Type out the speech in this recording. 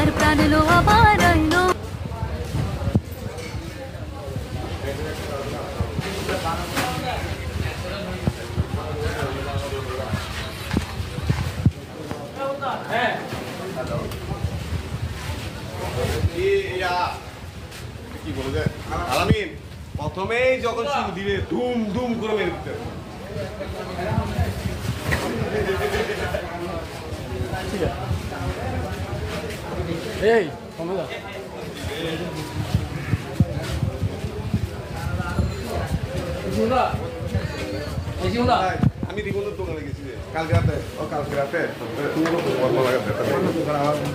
আমার প্রাণ এলো আবার আইলো। কি বলবে আলামিন প্রথমেই যখন শুরু দিবে ধুম ধুম করে মেরে দিতে এই কমে যা আমি রিবনের দোকানে গেছি কালকে রাতে কালকে রাতে তুমি লাগাতে